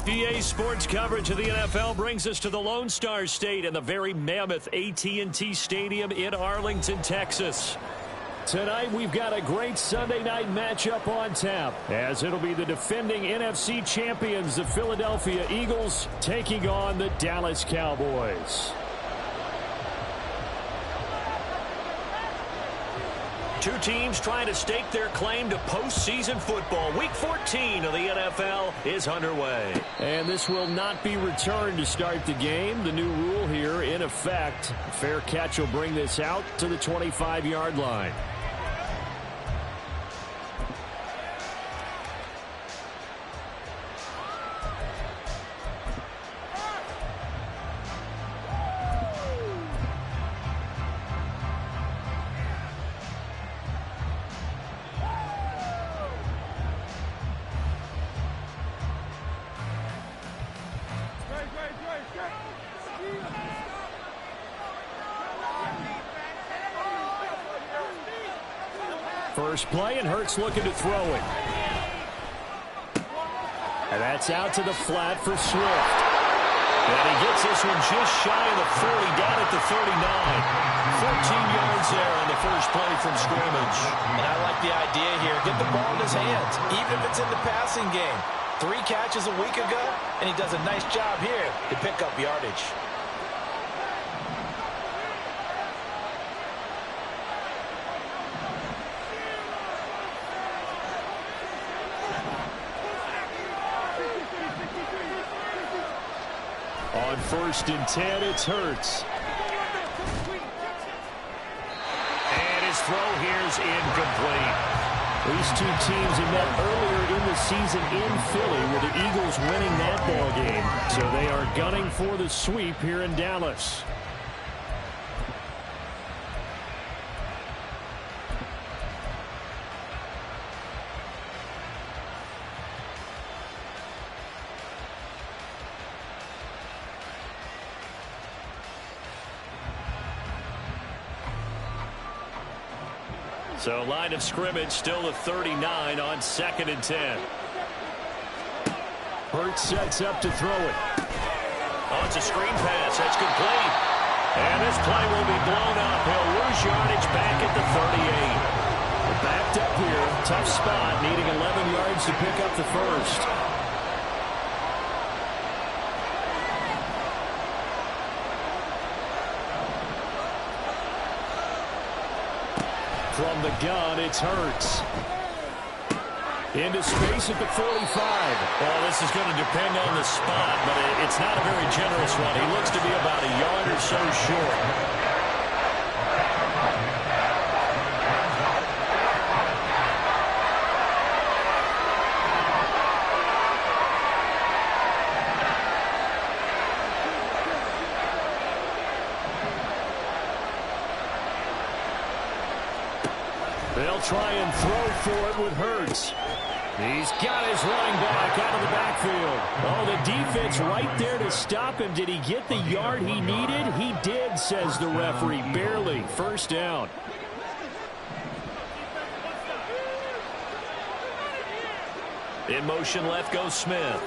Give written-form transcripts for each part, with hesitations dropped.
EA Sports coverage of the NFL brings us to the Lone Star State and the very mammoth AT&T Stadium in Arlington, Texas. Tonight, we've got a great Sunday night matchup on tap, as it'll be the defending NFC champions, the Philadelphia Eagles, taking on the Dallas Cowboys. Two teams trying to stake their claim to postseason football. Week 14 of the NFL is underway. And this will not be returned to start the game. The new rule here in effect. Fair catch will bring this out to the 25-yard line. First play, and Hurts looking to throw it. And that's out to the flat for Swift. And he gets this one just shy of the 40, down at the 39. 14 yards there on the first play from scrimmage. And I like the idea here. Get the ball in his hands, even if it's in the passing game. 3 catches a week ago, and he does a nice job here to pick up yardage. On 1st and 10, it's Hurts. And his throw here's incomplete. These two teams have met earlier in the season in Philly, with the Eagles winning that ball game. So they are gunning for the sweep here in Dallas. So line of scrimmage still a 39 on 2nd and 10. Hurts sets up to throw it. Oh, it's a screen pass. That's complete. And this play will be blown up. He'll lose yardage back at the 38. Backed up here. Tough spot. Needing 11 yards to pick up the first. From the gun, it's Hurts. Into space at the 45. Well, this is going to depend on the spot, but it's not a very generous one. He looks to be about a yard or so short. They'll try and throw for it with Hurts. He's got his running back out of the backfield. Oh, the defense right there to stop him. Did he get the yard he needed? He did, says the referee. Barely. First down. In motion left goes Smith.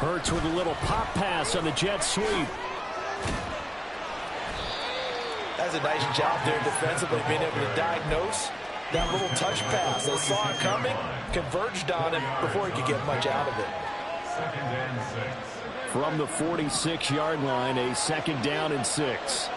Hurts with a little pop pass on the jet sweep. That's a nice job there defensively, being able to diagnose that little touch pass. They saw it coming, converged on it before he could get much out of it. From the 46-yard line, a 2nd down and 6.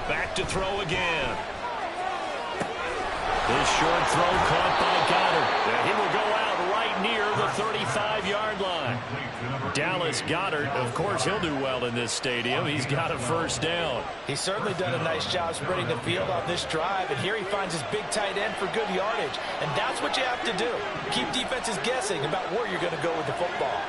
Back to throw again. This short throw caught by Goddard. And he will go out right near the 35-yard line. Dallas Goddard, of course, he'll do well in this stadium. He's got a first down. He's certainly done a nice job spreading the field on this drive, and here he finds his big tight end for good yardage. And that's what you have to do. Keep defenses guessing about where you're going to go with the football.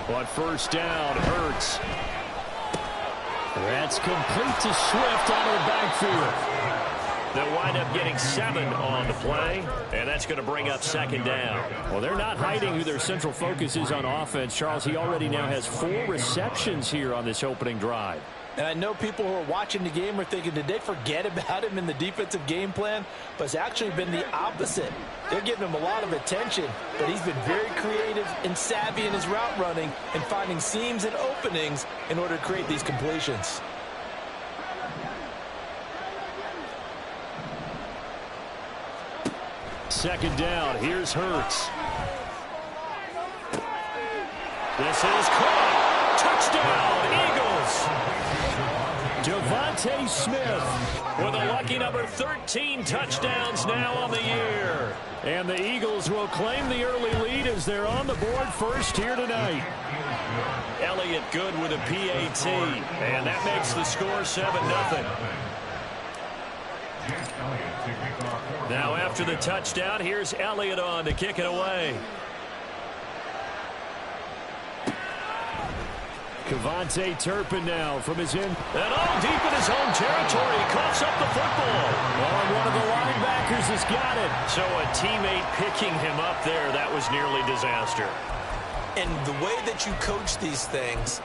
On first down, Hurts. That's complete to Swift out of the backfield. They'll wind up getting 7 on the play, and that's going to bring up second down. Well, they're not hiding who their central focus is on offense. Charles, he already now has 4 receptions here on this opening drive. And I know people who are watching the game are thinking, did they forget about him in the defensive game plan? But it's actually been the opposite. They're giving him a lot of attention, but he's been very creative and savvy in his route running and finding seams and openings in order to create these completions. Second down. Here's Hurts. This is caught. Touchdown, Eagles. Devontae Smith with a lucky number 13 touchdowns now on the year. And the Eagles will claim the early lead as they're on the board first here tonight. Elliott good with a PAT. And that makes the score 7-0. Now after the touchdown, here's Elliott on to kick it away. Kevontae Turpin now from his end. And all deep in his own territory. He coughs up the football. And one of the linebackers has got it. So a teammate picking him up there, that was nearly disaster. And the way that you coach these things,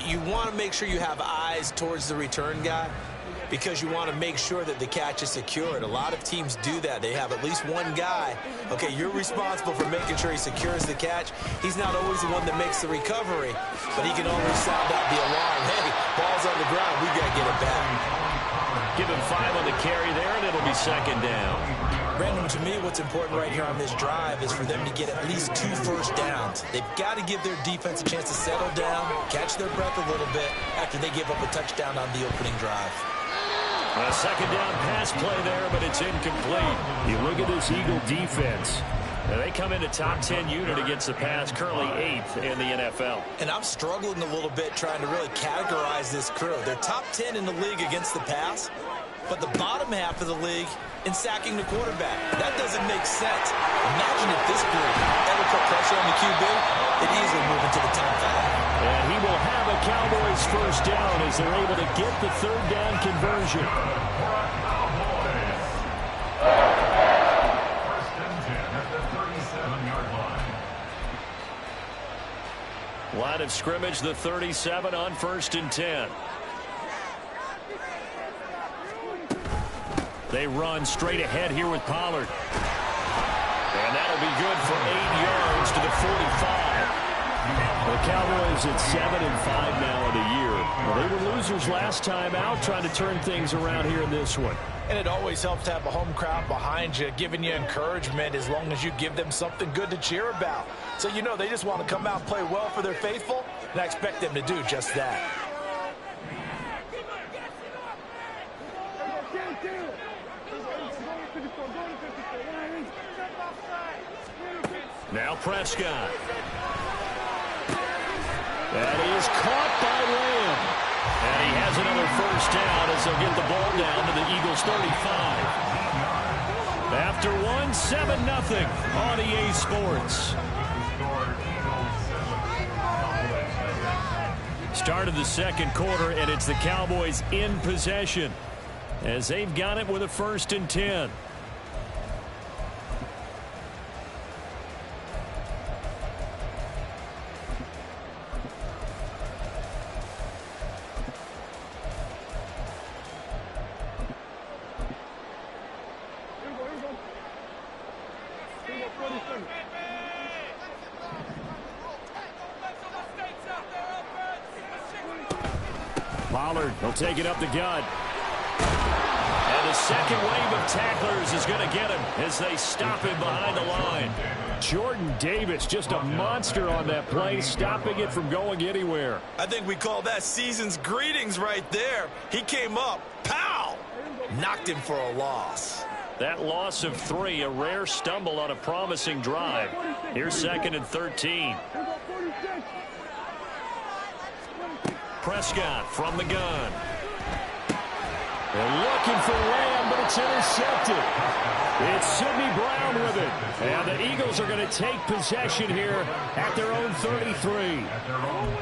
you want to make sure you have eyes towards the return guy, because you want to make sure that the catch is secured. A lot of teams do that. They have at least one guy. Okay, you're responsible for making sure he secures the catch. He's not always the one that makes the recovery, but he can always sound out the alarm. Hey, ball's on the ground. We got to get it back. Give him 5 on the carry there, and it'll be second down. Brandon, to me, what's important right here on this drive is for them to get at least 2 first downs. They've got to give their defense a chance to settle down, catch their breath a little bit after they give up a touchdown on the opening drive. A second down pass play there, but it's incomplete. You look at this Eagle defense. Now they come into top 10 unit against the pass, currently 8th in the NFL. And I'm struggling a little bit trying to really categorize this crew. They're top 10 in the league against the pass, but the bottom half of the league in sacking the quarterback. That doesn't make sense. Imagine if this group ever put pressure on the QB, they'd easily move into the top 5. And he will have a Cowboys first down as they're able to get the third down conversion. Line of scrimmage, the 37 on 1st and 10. They run straight ahead here with Pollard. And that'll be good for 8 yards to the 45. The Cowboys at 7-5 now in the year. Well, they were losers last time out, trying to turn things around here in this one. And it always helps to have a home crowd behind you, giving you encouragement as long as you give them something good to cheer about. So you know they just want to come out and play well for their faithful, and I expect them to do just that. Now Prescott. That is caught by Lamb. And he has another first down as they'll get the ball down to the Eagles 35. After 1, 7-0 on EA Sports. Start of the second quarter, and it's the Cowboys in possession as they've got it with a 1st and 10. Pollard will take it up the gut. And the second wave of tacklers is going to get him as they stop him behind the line. Jordan Davis, just a monster on that play, stopping it from going anywhere. I think we call that season's greetings right there. He came up, pow! Knocked him for a loss. That loss of 3, a rare stumble on a promising drive. Here's 2nd and 13. Prescott from the gun. And looking for Lamb, but it's intercepted. It's Sidney Brown with it. And the Eagles are going to take possession here at their own 33.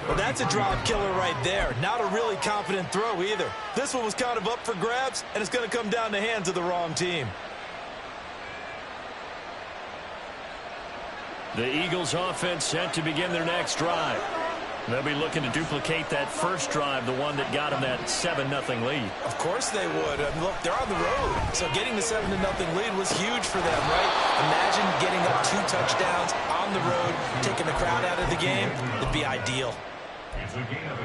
Well, that's a drop killer right there. Not a really confident throw either. This one was kind of up for grabs, and it's going to come down the hands of the wrong team. The Eagles offense set to begin their next drive. They'll be looking to duplicate that first drive, the one that got them that 7-0 lead. Of course they would. Look, they're on the road. So getting the 7-0 lead was huge for them, right? Imagine getting up 2 touchdowns on the road, taking the crowd out of the game. It'd be ideal.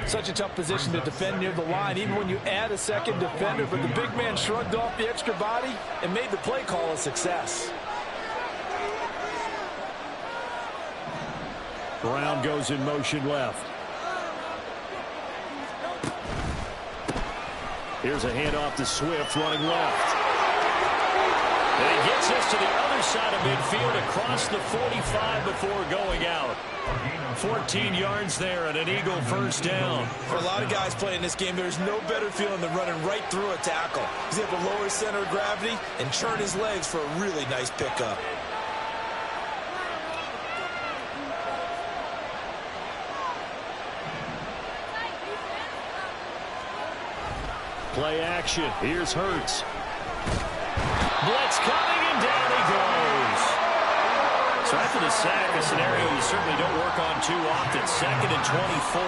Such a tough position to defend near the line, even when you add a second defender. But the big man shrugged off the extra body and made the play call a success. Brown goes in motion left. Here's a handoff to Swift running left. And he gets us to the other side of midfield across the 45 before going out. 14 yards there and an Eagle first down. For a lot of guys playing this game, there's no better feeling than running right through a tackle. He's able to lower his center of gravity and churn his legs for a really nice pickup. Play action. Here's Hurts. Blitz coming, and down he goes. So after the sack, a scenario you certainly don't work on too often. 2nd and 24.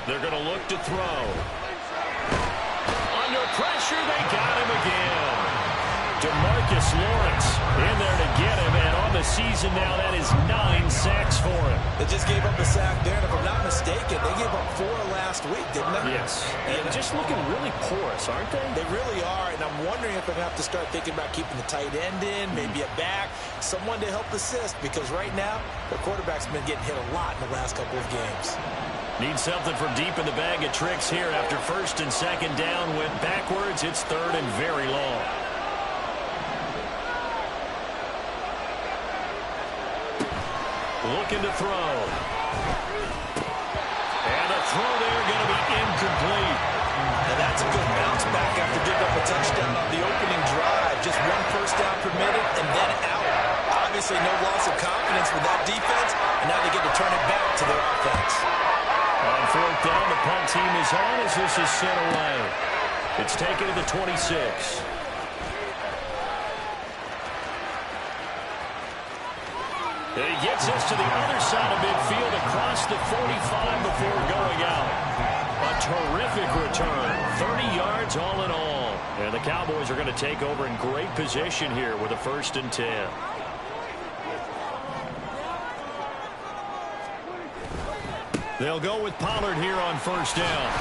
They're going to look to throw. Under pressure, they got him again. DeMarcus Lawrence in there to get him, and on the season now, that is 9 sacks for him. They just gave up a sack there, and if I'm not mistaken, they gave up 4 last week, didn't they? Yes. And just looking really porous, aren't they? They really are, and I'm wondering if I'm going to have to start thinking about keeping the tight end in, maybe a back, someone to help assist, because right now, the quarterback's been getting hit a lot in the last couple of games. Need something from deep in the bag of tricks here after 1st and 2nd down. Went backwards. It's 3rd and very long. Looking to throw. And a throw there going to be incomplete. And that's a good bounce back after giving up a touchdown on the opening drive. Just 1 first down permitted and then out. Obviously no loss of confidence with that defense, and now they get to turn it back to their offense. On 4th down, the punt team is on as this is sent away. It's taken to the 26. And he gets us to the other side of midfield across the 45 before going out. A terrific return. 30 yards all in all. And the Cowboys are going to take over in great position here with a 1st and 10. They'll go with Pollard here on 1st down.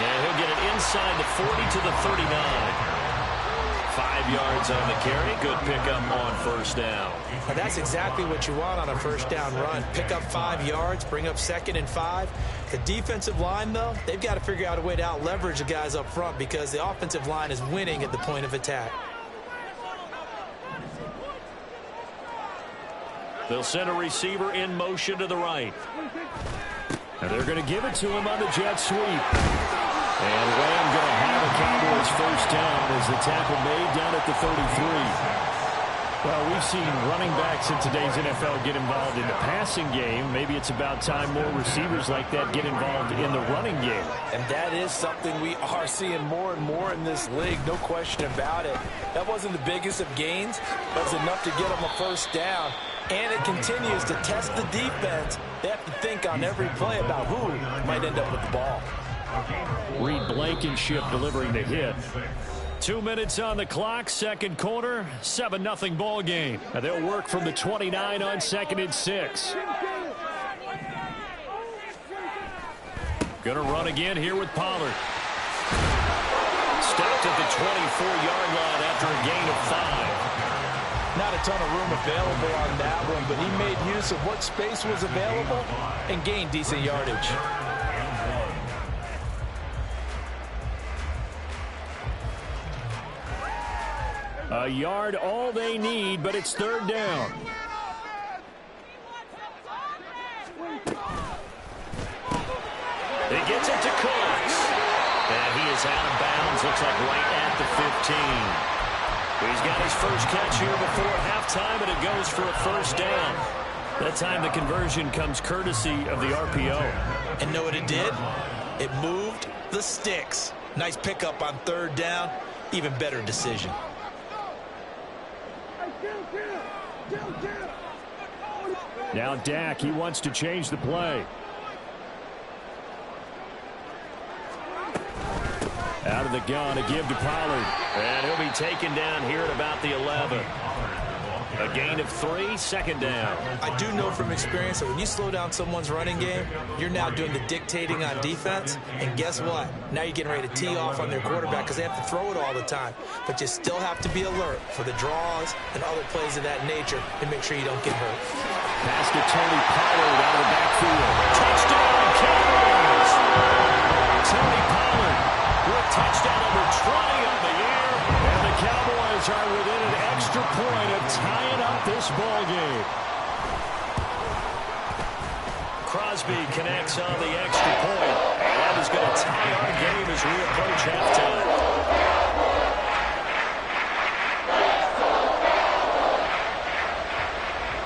And he'll get it inside the 40 to the 39. 5 yards on the carry. Good pickup on 1st down. And that's exactly what you want on a 1st down run. Pick up 5 yards, bring up 2nd and 5. The defensive line, though, they've got to figure out a way to out-leverage the guys up front because the offensive line is winning at the point of attack. They'll send a receiver in motion to the right. And they're going to give it to him on the jet sweep. And Lamb going to have a Cowboys 1st down as the tackle made down at the 33. Well, we've seen running backs in today's NFL get involved in the passing game. Maybe it's about time more receivers like that get involved in the running game. And that is something we are seeing more and more in this league, no question about it. That wasn't the biggest of gains, but it's enough to get them a 1st down. And it continues to test the defense. They have to think on every play about who might end up with the ball. Reed Blankenship delivering the hit. 2 minutes on the clock, 2nd quarter, 7-0 ball game. And they'll work from the 29 on 2nd and 6. Gonna run again here with Pollard. Stopped at the 24-yard line after a gain of 5. Not a ton of room available on that one, but he made use of what space was available and gained decent yardage. A yard all they need, but it's 3rd down. right at the 15. He's got his first catch here before halftime, and it goes for a first down. That time the conversion comes courtesy of the RPO. And know what it did? It moved the sticks. Nice pickup on third down. Even better decision. Now Dak, he wants to change the play. Out of the gun, a give to Pollard. And he'll be taken down here at about the 11. A gain of 3, second down. I do know from experience that when you slow down someone's running game, you're now doing the dictating on defense. And guess what? Now you're getting ready to tee off on their quarterback because they have to throw it all the time. But you still have to be alert for the draws and other plays of that nature and make sure you don't get hurt. Pass to Tony Pollard out of the backfield. Touchdown, Cowboys! Tony Pollard with touchdown number 20 on the year. And the Cowboys are within an extra point of tying up this ball game. Crosby connects on the extra point. And that is going to tie our game as we approach halftime.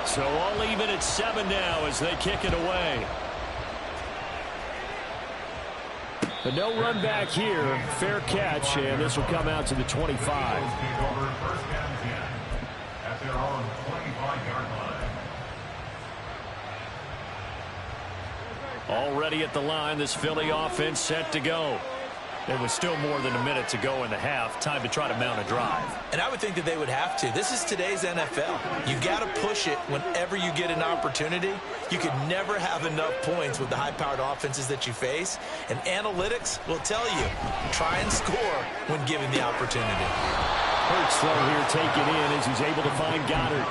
So all even at 7 now as they kick it away. But no run back here. Fair catch, and this will come out to the 25. Already at the line, this Philly offense set to go. There was still more than a minute to go in the half. Time to try to mount a drive. And I would think that they would have to. This is today's NFL. You got to push it whenever you get an opportunity. You could never have enough points with the high-powered offenses that you face. And analytics will tell you, try and score when given the opportunity. Hurts throw here taken in as he's able to find Goddard.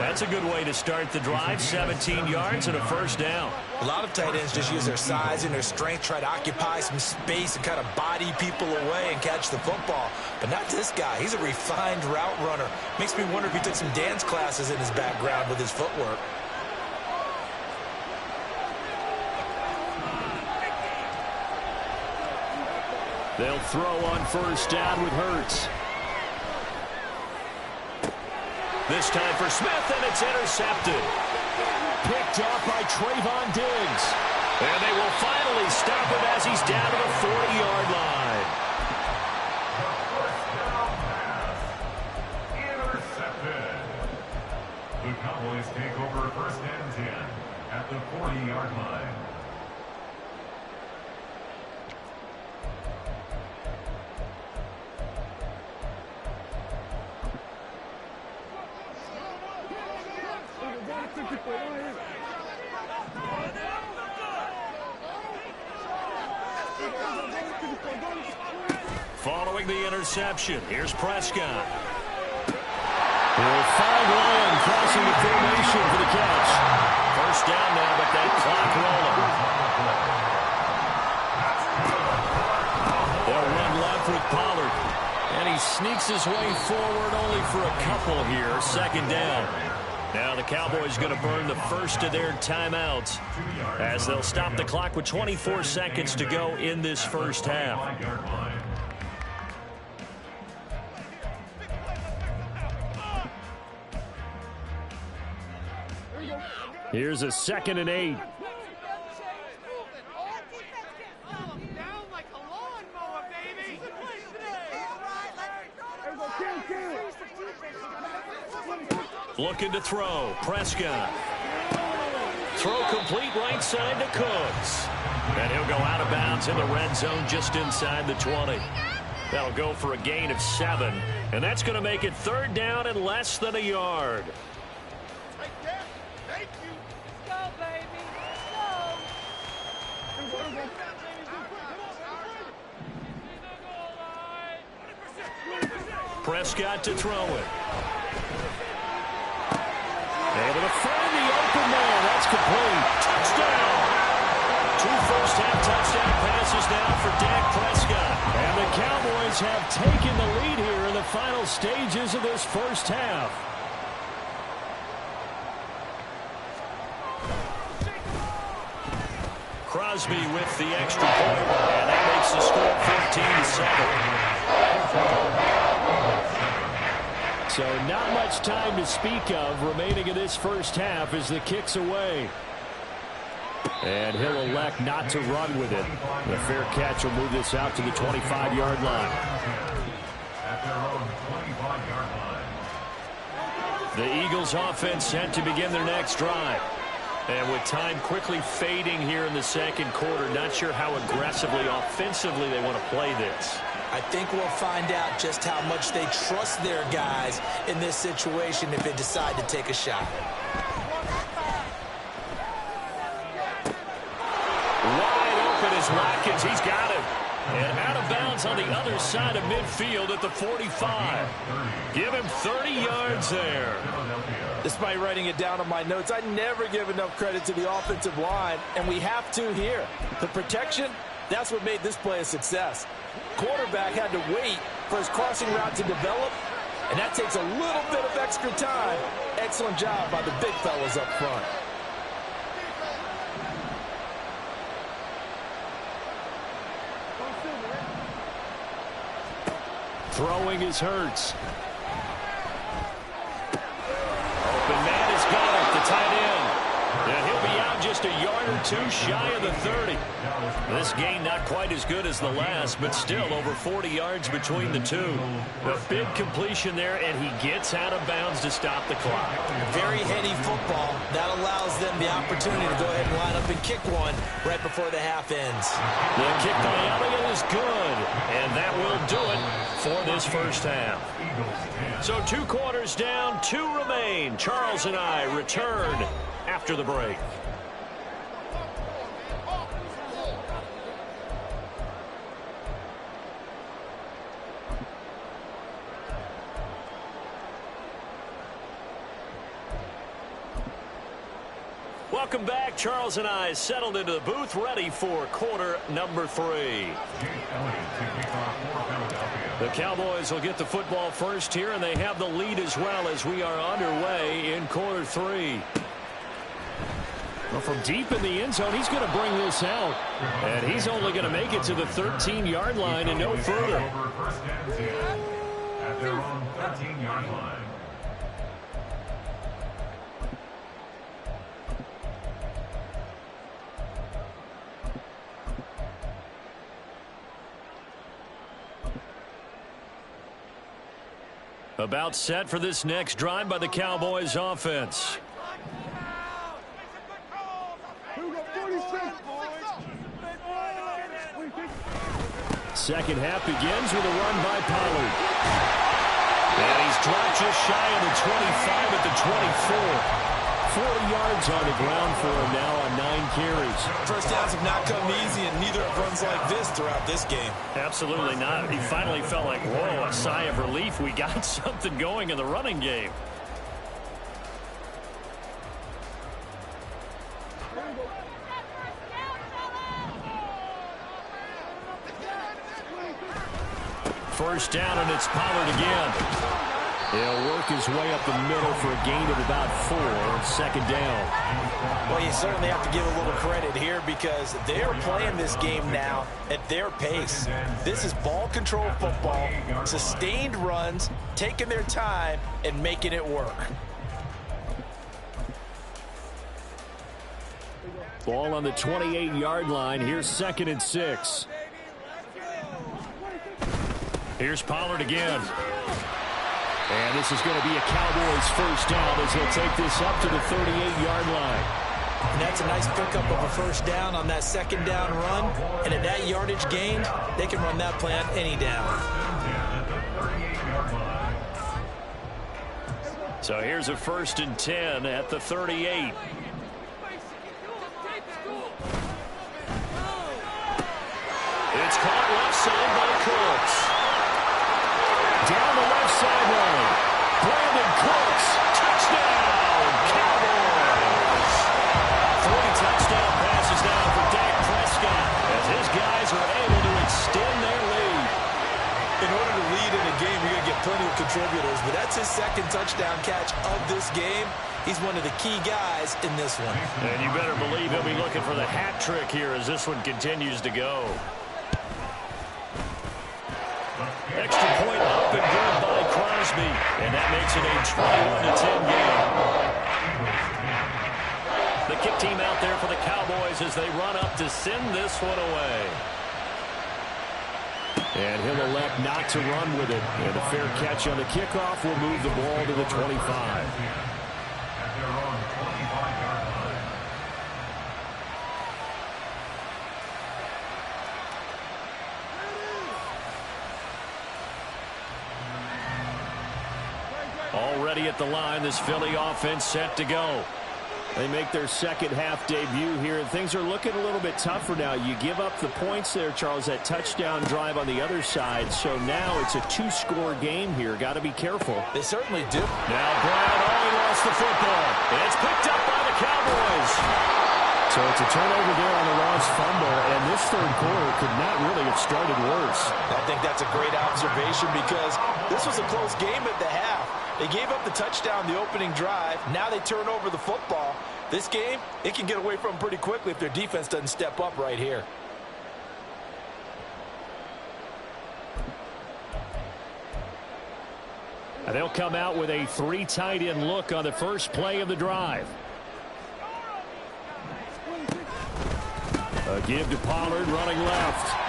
That's a good way to start the drive. 17 yards and a first down. A lot of tight ends just use their size and their strength, try to occupy some space and kind of body people away and catch the football. But not this guy. He's a refined route runner. Makes me wonder if he took some dance classes in his background with his footwork. They'll throw on first down with Hurts. This time for Smith, and it's intercepted. Picked up by Trayvon Diggs. And they will finally stop him as he's down to the 40-yard line. Intercepted. The Cowboys take over first and 10 at the 40-yard line. Following the interception, here's Prescott. He'll find Ryan crossing the formation for the catch. First down now, but that clock rolling. They'll run left with Pollard. And he sneaks his way forward only for a couple here. Second down. Now the Cowboys going to burn the first of their timeouts as they'll stop the clock with 24 seconds to go in this first half. Here's a 2nd and 8. Looking to throw. Prescott. Throw complete right side to Cooks. And he'll go out of bounds in the red zone just inside the 20. That'll go for a gain of 7. And that's going to make it third down and less than a yard. Prescott to throw it. Able to find the open man. That's complete. Touchdown. 2 first-half touchdown passes now for Dak Prescott. And the Cowboys have taken the lead here in the final stages of this first half. Crosby with the extra point. And that makes the score 14-7. So not much time to speak of remaining in this first half as the kick's away. And he'll elect not to run with it. The fair catch will move this out to the 25-yard line. At their own 25-yard line. The Eagles offense set to begin their next drive. And with time quickly fading here in the second quarter, not sure how aggressively, offensively they want to play this. I think we'll find out just how much they trust their guys in this situation if they decide to take a shot. Wide open is Watkins. He's got it. And out of bounds on the other side of midfield at the 45. Give him 30 yards there. Despite writing it down on my notes, I never give enough credit to the offensive line, and we have to here. The protection, that's what made this play a success. Quarterback had to wait for his crossing route to develop, and that takes a little bit of extra time. Excellent job by the big fellas up front. Throwing is Hurts. Open man has got it, the tight end. And he'll be out just a yard or two shy of the 30. This gain not quite as good as the last, but still over 40 yards between the two. A big completion there, and he gets out of bounds to stop the clock. Very heady football. That allows them the opportunity to go ahead and line up and kick one right before the half ends. The kick by Elliott is good, and that will do it for this first half. So 2 quarters down, 2 remain. Charles and I return after the break. Welcome back. Charles and I settled into the booth, ready for quarter number 3. The Cowboys will get the football first here, and they have the lead as well as we are underway in quarter 3. Well, from deep in the end zone, he's going to bring this out. And he's only going to make it to the 13-yard line and no further. First and 10 at their own 13-yard line. About set for this next drive by the Cowboys offense. Second half begins with a run by Pollard. And he's dropped just shy of the 25 at the 24. 40 yards on the ground for him now on 9 carries. First downs have not come easy, and neither have runs like this throughout this game. Absolutely not. He finally felt like, whoa, a sigh of relief. We got something going in the running game. First down, and it's Pollard again. He'll work his way up the middle for a gain of about 4. Second down. Well, you certainly have to give a little credit here because they're playing this game now at their pace. This is ball control football, sustained runs, taking their time, and making it work. Ball on the 28-yard line. Here's 2nd and 6. Here's Pollard again. And this is going to be a Cowboys first down as he'll take this up to the 38-yard line. And that's a nice pickup of a first down on that second down run. And at that yardage gain, they can run that play on any down. So here's a 1st and 10 at the 38. It's caught left side by Cooks. Down the left sideline. Brandon Cooks. Touchdown, Cowboys. 3 touchdown passes now for Dak Prescott as his guys are able to extend their lead. In order to lead in a game, you're going to get plenty of contributors, but that's his 2nd touchdown catch of this game. He's one of the key guys in this one. And you better believe he'll be looking for the hat trick here as this one continues to go. Extra point up and good by Crosby. And that makes it a 21-10 game. The kick team out there for the Cowboys as they run up to send this one away. And he'll elect not to run with it. And a fair catch on the kickoff will move the ball to the 25. Already at the line, this Philly offense set to go. They make their second half debut here, and things are looking a little bit tougher now. You give up the points there, Charles, that touchdown drive on the other side. So now it's a two-score game here. Got to be careful. They certainly do. Now Brown, he lost the football. It's picked up by the Cowboys. So it's a turnover there on the lost fumble, and this third quarter could not really have started worse. I think that's a great observation because this was a close game at the half. They gave up the touchdown the opening drive. Now they turn over the football. This game, it can get away from them pretty quickly if their defense doesn't step up right here. And they'll come out with a three tight end look on the first play of the drive. A give to Pollard running left.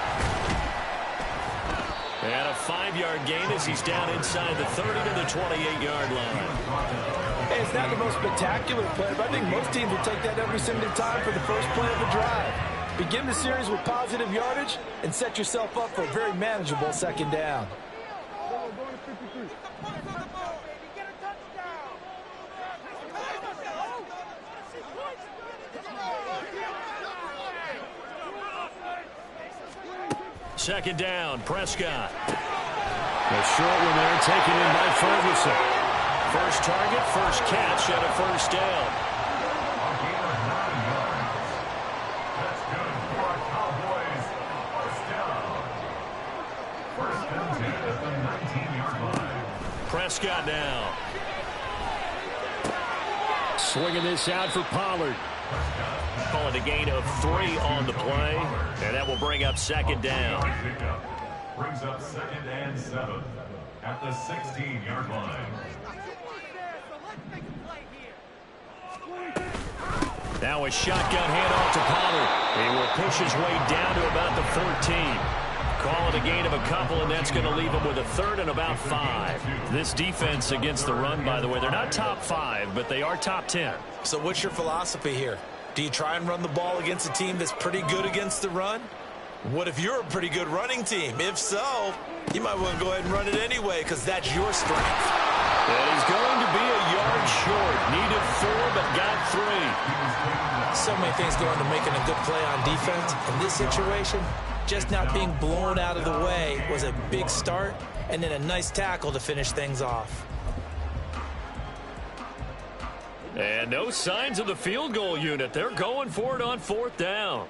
And a 5-yard gain as he's down inside the 30 to the 28-yard line. Hey, it's not the most spectacular play, but I think most teams will take that every single time for the first play of the drive. Begin the series with positive yardage and set yourself up for a very manageable second down. Second down, Prescott. A short one there, taken in by Ferguson. First target, first catch, and a first down. That's good for our Cowboys. First down. First and 10 at the 19-yard line. Prescott now. Swinging this out for Pollard. Call it a gain of 3 on the play, and that will bring up second down. Brings up second and 7 at the 16-yard line. Now a shotgun handoff to Pollard. He will push his way down to about the 14. Call it a gain of a couple, and that's going to leave him with a third and about 5. This defense against the run, by the way, they're not top 5, but they are top 10. So what's your philosophy here? Do you try and run the ball against a team that's pretty good against the run? What if you're a pretty good running team? If so, you might want to go ahead and run it anyway because that's your strength. And he's going to be a yard short. Needed 4, but got 3. So many things go into making a good play on defense. In this situation, just not being blown out of the way was a big start, and then a nice tackle to finish things off. And no signs of the field goal unit. They're going for it on fourth down.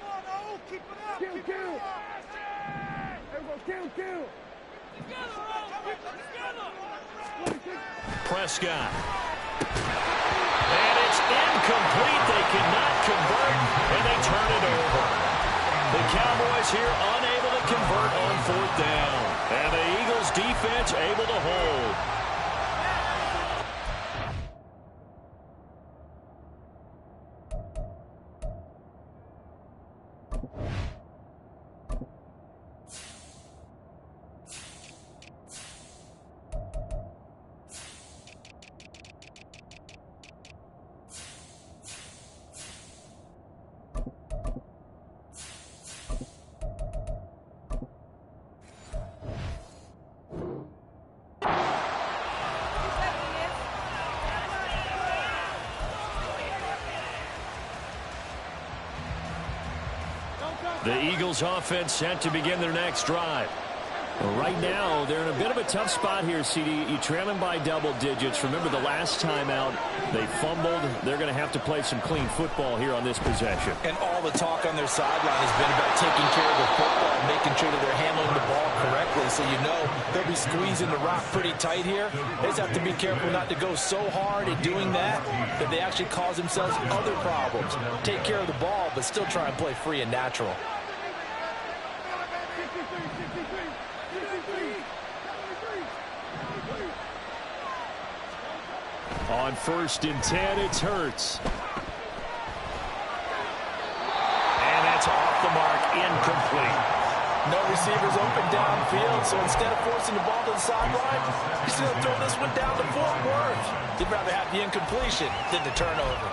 Prescott. And it's incomplete. They cannot convert, and they turn it over. The Cowboys here unable to convert on fourth down. And the Eagles defense able to hold. The Eagles offense set to begin their next drive. Well, right now, they're in a bit of a tough spot here, CD. You trail them by double digits. Remember the last time out, they fumbled. They're going to have to play some clean football here on this possession. And all the talk on their sideline has been about taking care of the football, making sure that they're handling the ball correctly. So you know they'll be squeezing the rock pretty tight here. They just have to be careful not to go so hard at doing that they actually cause themselves other problems. Take care of the ball, but still try and play free and natural. On 1st and 10, it's Hurts. And that's off the mark, incomplete. No receivers open downfield, so instead of forcing the ball to the sideline, he's going to throw this one down to Fort Worth. He'd rather have the incompletion than the turnover.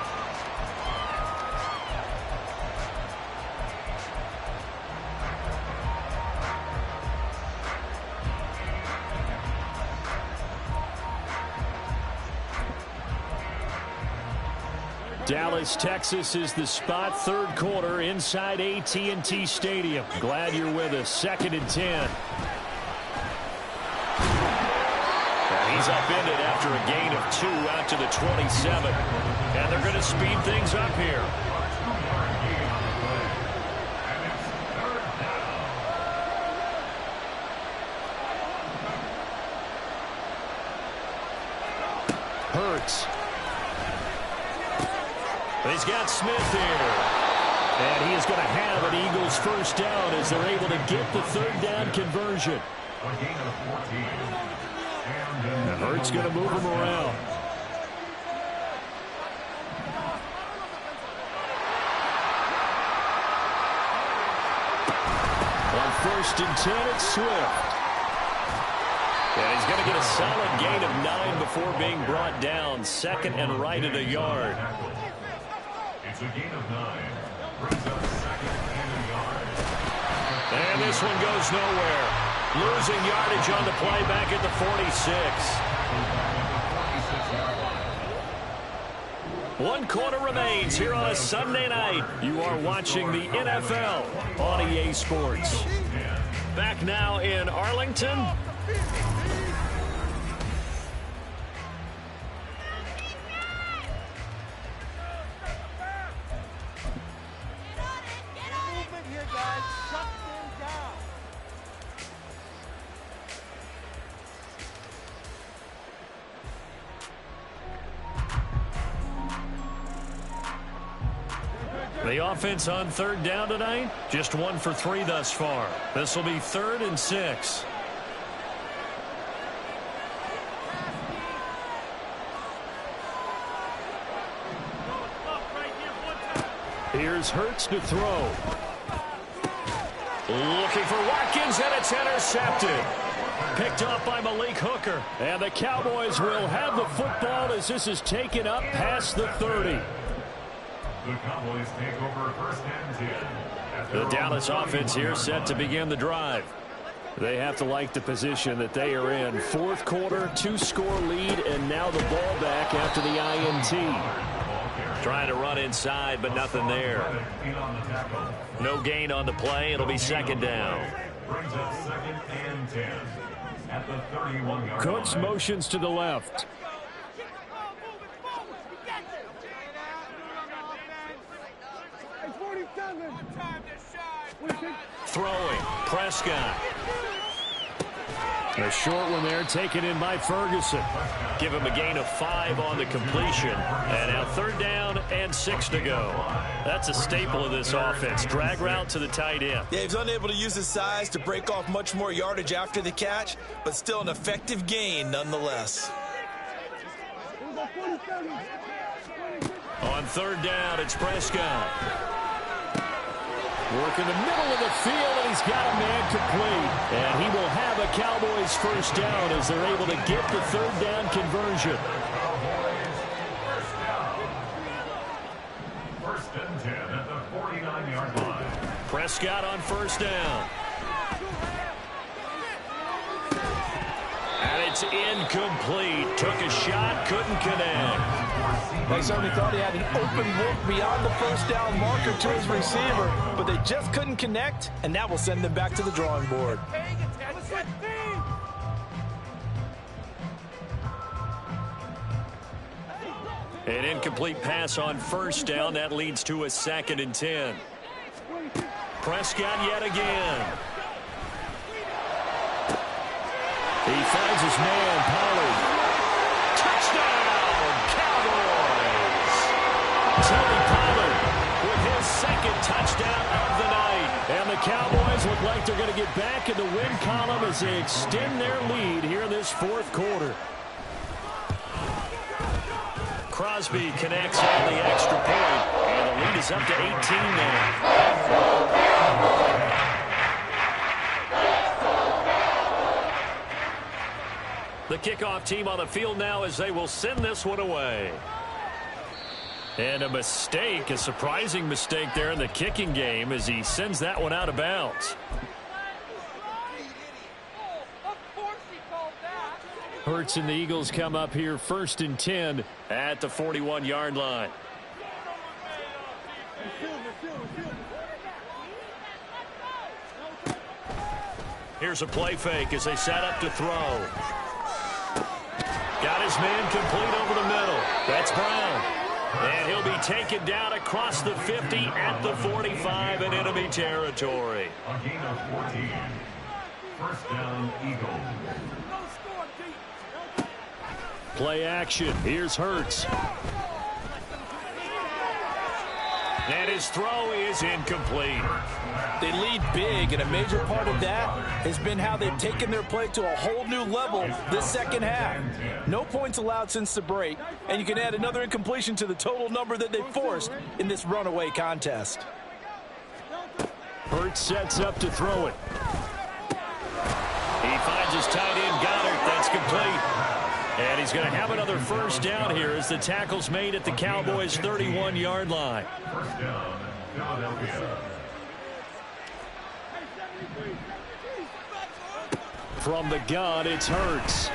Dallas, Texas is the spot. 3rd quarter inside AT&T Stadium. Glad you're with us. 2nd and 10. And he's upended after a gain of 2 out to the 27. And they're going to speed things up here. Hurts. He's got Smith here. And he is going to have an Eagles 1st down as they're able to get the 3rd down conversion. And Hurts going to move him around. On 1st and 10, it's Swift. And he's going to get a solid gain of 9 before being brought down. 2nd and right at a yard. It's a gain of 9. Brings up 2nd and a yard. And this one goes nowhere. Losing yardage on the play back at the 46. 1 quarter remains here on a Sunday night. You are watching the NFL on EA Sports. Back now in Arlington. The offense on 3rd down tonight, just 1 for 3 thus far. This will be 3rd and 6. Here's Hurts to throw. Looking for Watkins, and it's intercepted. Picked up by Malik Hooker. And the Cowboys will have the football as this is taken up past the 30. The Cowboys take over 1st and 10. The Dallas offense here set to begin the drive. They have to like the position that they are in. 4th quarter, 2-score lead, and now the ball back after the INT. Trying to run inside, but nothing there. No gain on the play. It'll be 2nd down. Brings up 2nd and 10 at the 31-yard Cooks line. motions to the left. Throwing. Prescott. A short one there taken in by Ferguson. Give him a gain of 5 on the completion. And now 3rd down and 6 to go. That's a staple of this offense. Drag route to the tight end. Yeah, he's unable to use his size to break off much more yardage after the catch, but still an effective gain nonetheless. On 3rd down, it's Prescott. Work in the middle of the field, and he's got a man complete. And he will have a Cowboys 1st down as they're able to get the 3rd down conversion. 1st and 10 at the 49-yard line. Prescott on 1st down. And it's incomplete. Took a shot, couldn't connect. They certainly thought he had an open look beyond the 1st down marker to his receiver, but they just couldn't connect, and that will send them back to the drawing board. An incomplete pass on 1st down. That leads to a 2nd and 10. Prescott yet again. He finds his man, Pollard. Touchdown, Cowboys! Tony Pollard with his 2nd touchdown of the night. And the Cowboys look like they're going to get back in the win column as they extend their lead here in this 4th quarter. Crosby connects on the extra point, and the lead is up to 18 now. The kickoff team on the field now as they will send this one away. And a mistake, a surprising mistake there in the kicking game as he sends that one out of bounds. Hurts and the Eagles come up here 1st and 10 at the 41-yard line. Here's a play fake as they set up to throw. Got his man complete over the middle. That's Brown. And he'll be taken down across the 50 at the 45 in enemy territory. A gain of 14. First down, Eagles. Play action. Here's Hurts. And his throw is incomplete. They lead big, and a major part of that has been how they've taken their play to a whole new level this second half. No points allowed since the break, and you can add another incompletion to the total number that they forced in this runaway contest. Hurts sets up to throw it. He finds his tight end, Goddard. That's complete. And he's going to have another first down here as the tackle's made at the Cowboys' 31-yard line. First down, Philadelphia. From the gun, it's Hurts.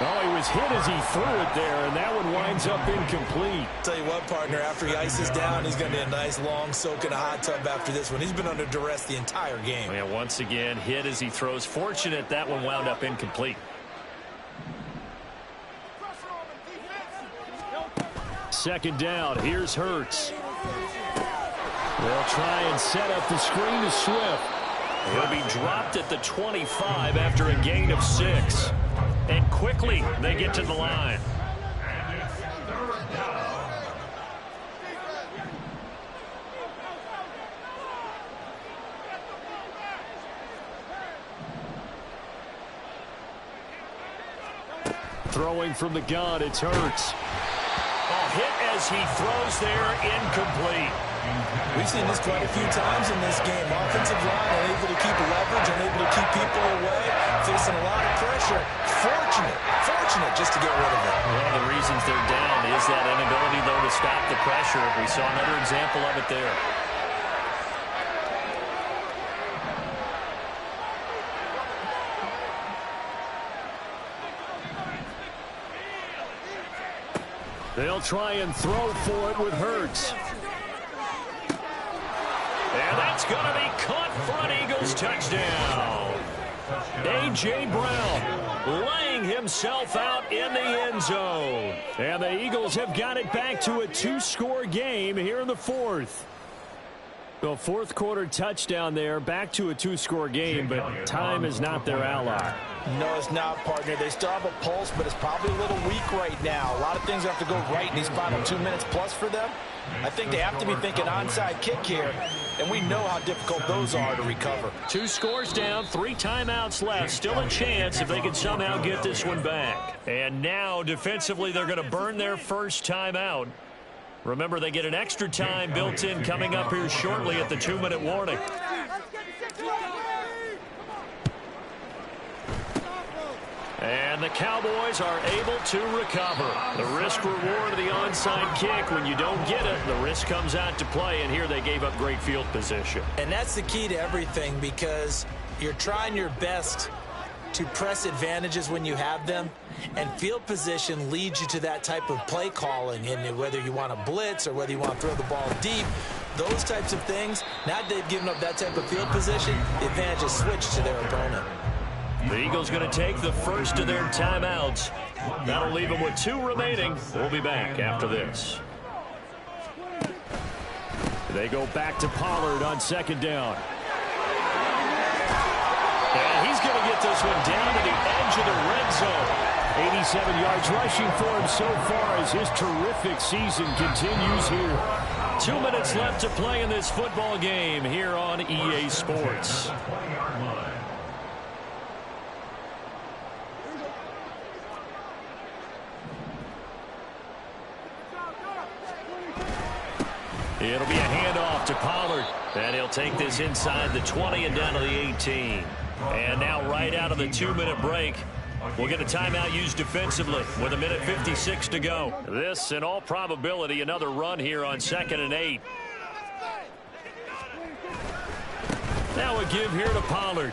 Oh, he was hit as he threw it there, and that one winds up incomplete. Tell you what, partner, after he ices down, he's going to be a nice long soak in a hot tub after this one. He's been under duress the entire game. And once again, hit as he throws. Fortunate that one wound up incomplete. Second down, here's Hurts. They'll try and set up the screen to Swift. He'll be dropped at the 25 after a gain of 6. And quickly, they get to the line. And it's third down. Throwing from the gun, it's Hurts. Oh, hit as he throws there, incomplete. We've seen this quite a few times in this game. Offensive line unable to keep leverage, unable to keep people away, facing a lot of pressure. Fortunate just to get rid of it. One of the reasons they're down is that inability, though, to stop the pressure. We saw another example of it there. They'll try and throw for it with Hurts. And that's going to be caught for an Eagles touchdown. A.J. Brown laying himself out in the end zone. And the Eagles have got it back to a 2-score game here in the fourth. The fourth quarter touchdown there, back to a 2-score game, but time is not their ally. No, it's not, partner. They still have a pulse, but it's probably a little weak right now. A lot of things have to go right in these final 2 minutes plus for them. I think they have to be thinking onside kick here, and we know how difficult those are to recover. 2 scores down, 3 timeouts left. Still a chance if they can somehow get this one back. And now, defensively, they're going to burn their first timeout. Remember, they get an extra time built in coming up here shortly at the 2-minute warning. And the Cowboys are able to recover. The risk-reward of the onside kick, when you don't get it, the risk comes out to play, and here they gave up great field position. And that's the key to everything, because you're trying your best to press advantages when you have them, and field position leads you to that type of play calling, and whether you want to blitz or whether you want to throw the ball deep, those types of things. Now that they've given up that type of field position, the advantage is switched to their opponent. The Eagles going to take the first of their timeouts. That'll leave them with 2 remaining. We'll be back after this. They go back to Pollard on second down. And he's going to get this one down to the edge of the red zone. 87 yards rushing for him so far as his terrific season continues here. 2 minutes left to play in this football game here on EA Sports. It'll be a handoff to Pollard. And he'll take this inside the 20 and down to the 18. And now right out of the 2-minute break, we'll get a timeout used defensively with 1:56 to go. This, in all probability, another run here on 2nd and 8. Now a give here to Pollard.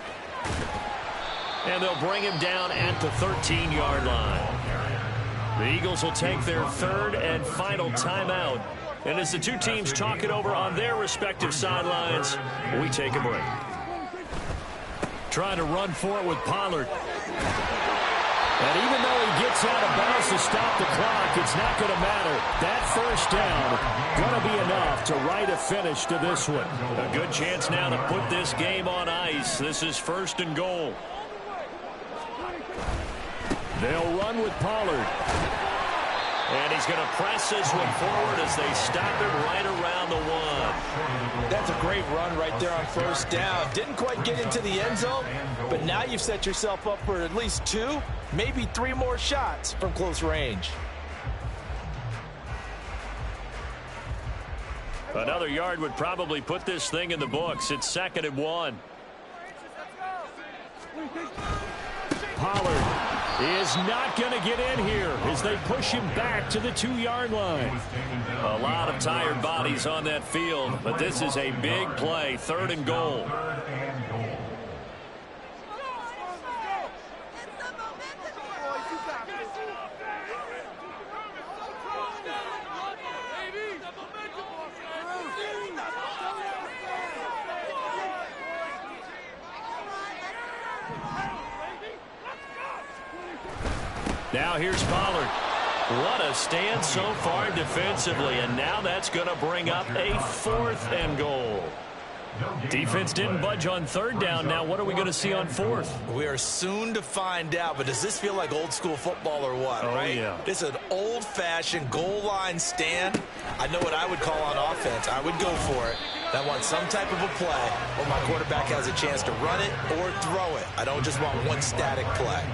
And they'll bring him down at the 13-yard line. The Eagles will take their 3rd and final timeout. And as the two teams talk it over on their respective sidelines, we take a break. Trying to run for it with Pollard. And even though he gets out of bounds to stop the clock, it's not going to matter. That first down going to be enough to write a finish to this one. A good chance now to put this game on ice. This is 1st and goal. They'll run with Pollard. And he's going to press this one forward as they stop him right around the 1. That's a great run right there on 1st down. Didn't quite get into the end zone, but now you've set yourself up for at least 2, maybe 3 more shots from close range. Another yard would probably put this thing in the books. It's 2nd and 1. Pollard is not going to get in here as they push him back to the 2-yard line. A lot of tired bodies on that field, but this is a big play. 3rd and goal. Now here's Pollard. What a stand so far defensively, and now that's going to bring up a 4th and goal. Defense didn't budge on 3rd down. Now what are we going to see on 4th? We are soon to find out, but does this feel like old school football or what, right? Yeah. This is an old-fashioned goal line stand. I know what I would call on offense. I would go for it. I want some type of a play where my quarterback has a chance to run it or throw it. I don't just want one static play.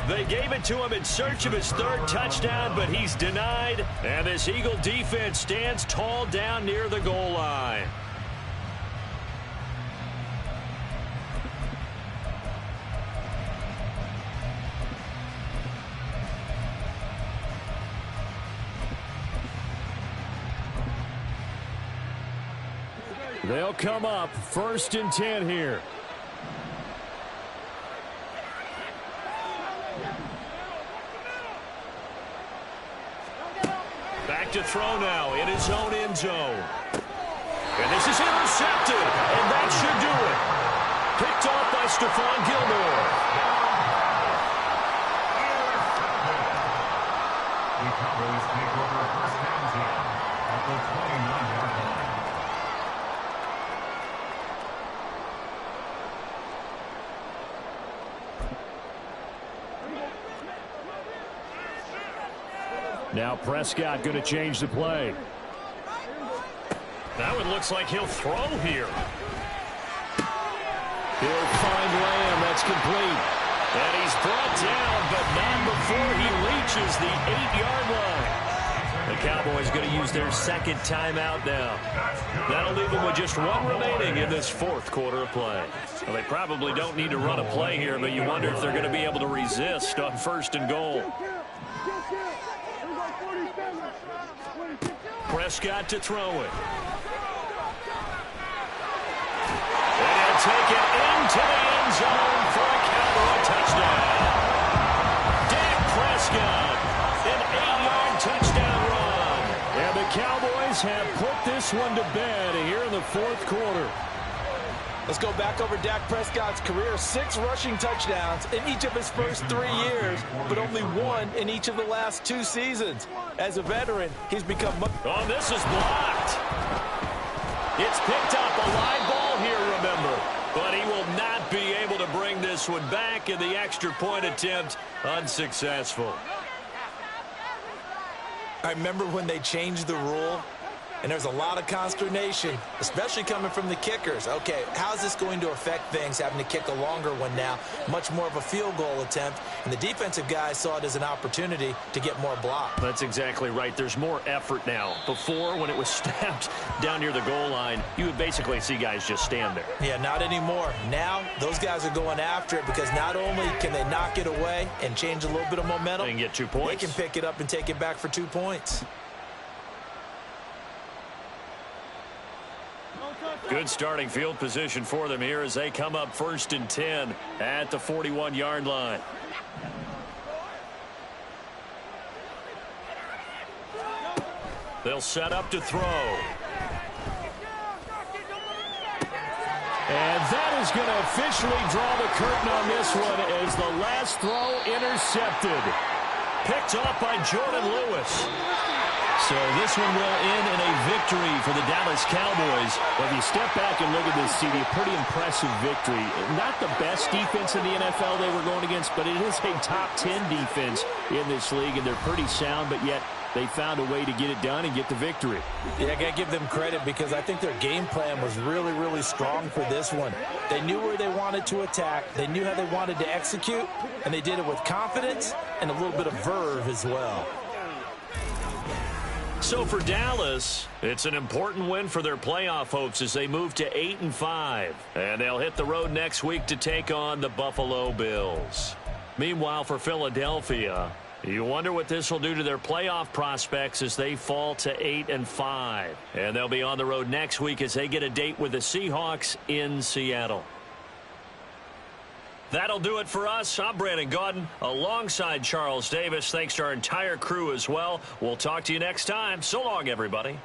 They gave it to him in search of his 3rd touchdown, but he's denied. And this Eagle defense stands tall down near the goal line. They'll come up 1st and 10 here. Back to throw now in his own end zone. And this is intercepted, and that should do it. Picked off by Stephon Gilmore. The Cowboys take over 1st and 10 at the 29-yard line. Now Prescott going to change the play. That one looks like he'll throw here. He'll find Lamb. That's complete. And he's brought down, but not before he reaches the 8-yard line. The Cowboys going to use their 2nd timeout now. That'll leave them with just 1 remaining in this 4th quarter of play. Well, they probably don't need to run a play here, but you wonder if they're going to be able to resist on 1st and goal. Prescott to throw it. And take it into the end zone for a Cowboy touchdown. Dak Prescott, an 8-yard touchdown run. And the Cowboys have put this one to bed here in the 4th quarter. Let's go back over Dak Prescott's career. 6 rushing touchdowns in each of his first 3 years, but only 1 in each of the last 2 seasons. As a veteran, he's become much... Oh, this is blocked. It's picked up, a live ball here, remember. But he will not be able to bring this one back, in the extra point attempt unsuccessful. I remember when they changed the rule And there's a lot of consternation, especially coming from the kickers. Okay, how's this going to affect things, having to kick a longer one now, much more of a field goal attempt, and the defensive guys saw it as an opportunity to get more block. That's exactly right. There's more effort now. Before, when it was snapped down near the goal line, you would basically see guys just stand there. Yeah, not anymore. Now, those guys are going after it because not only can they knock it away and change a little bit of momentum, they can get 2 points. They can pick it up and take it back for 2 points. Good starting field position for them here as they come up 1st and 10 at the 41-yard line. They'll set up to throw. And that is going to officially draw the curtain on this one as the last throw intercepted. Picked off by Jordan Lewis. So this one will end in a victory for the Dallas Cowboys. Well, if you step back and look at this, CD, a pretty impressive victory. Not the best defense in the NFL they were going against, but it is a top 10 defense in this league, and they're pretty sound, but yet they found a way to get it done and get the victory. Yeah, I got to give them credit because I think their game plan was really, really strong for this one. They knew where they wanted to attack. They knew how they wanted to execute, and they did it with confidence and a little bit of verve as well. So for Dallas, it's an important win for their playoff hopes as they move to 8-5. And they'll hit the road next week to take on the Buffalo Bills. Meanwhile, for Philadelphia, you wonder what this will do to their playoff prospects as they fall to 8-5. And they'll be on the road next week as they get a date with the Seahawks in Seattle. That'll do it for us. I'm Brandon Gaudin alongside Charles Davis. Thanks to our entire crew as well. We'll talk to you next time. So long, everybody.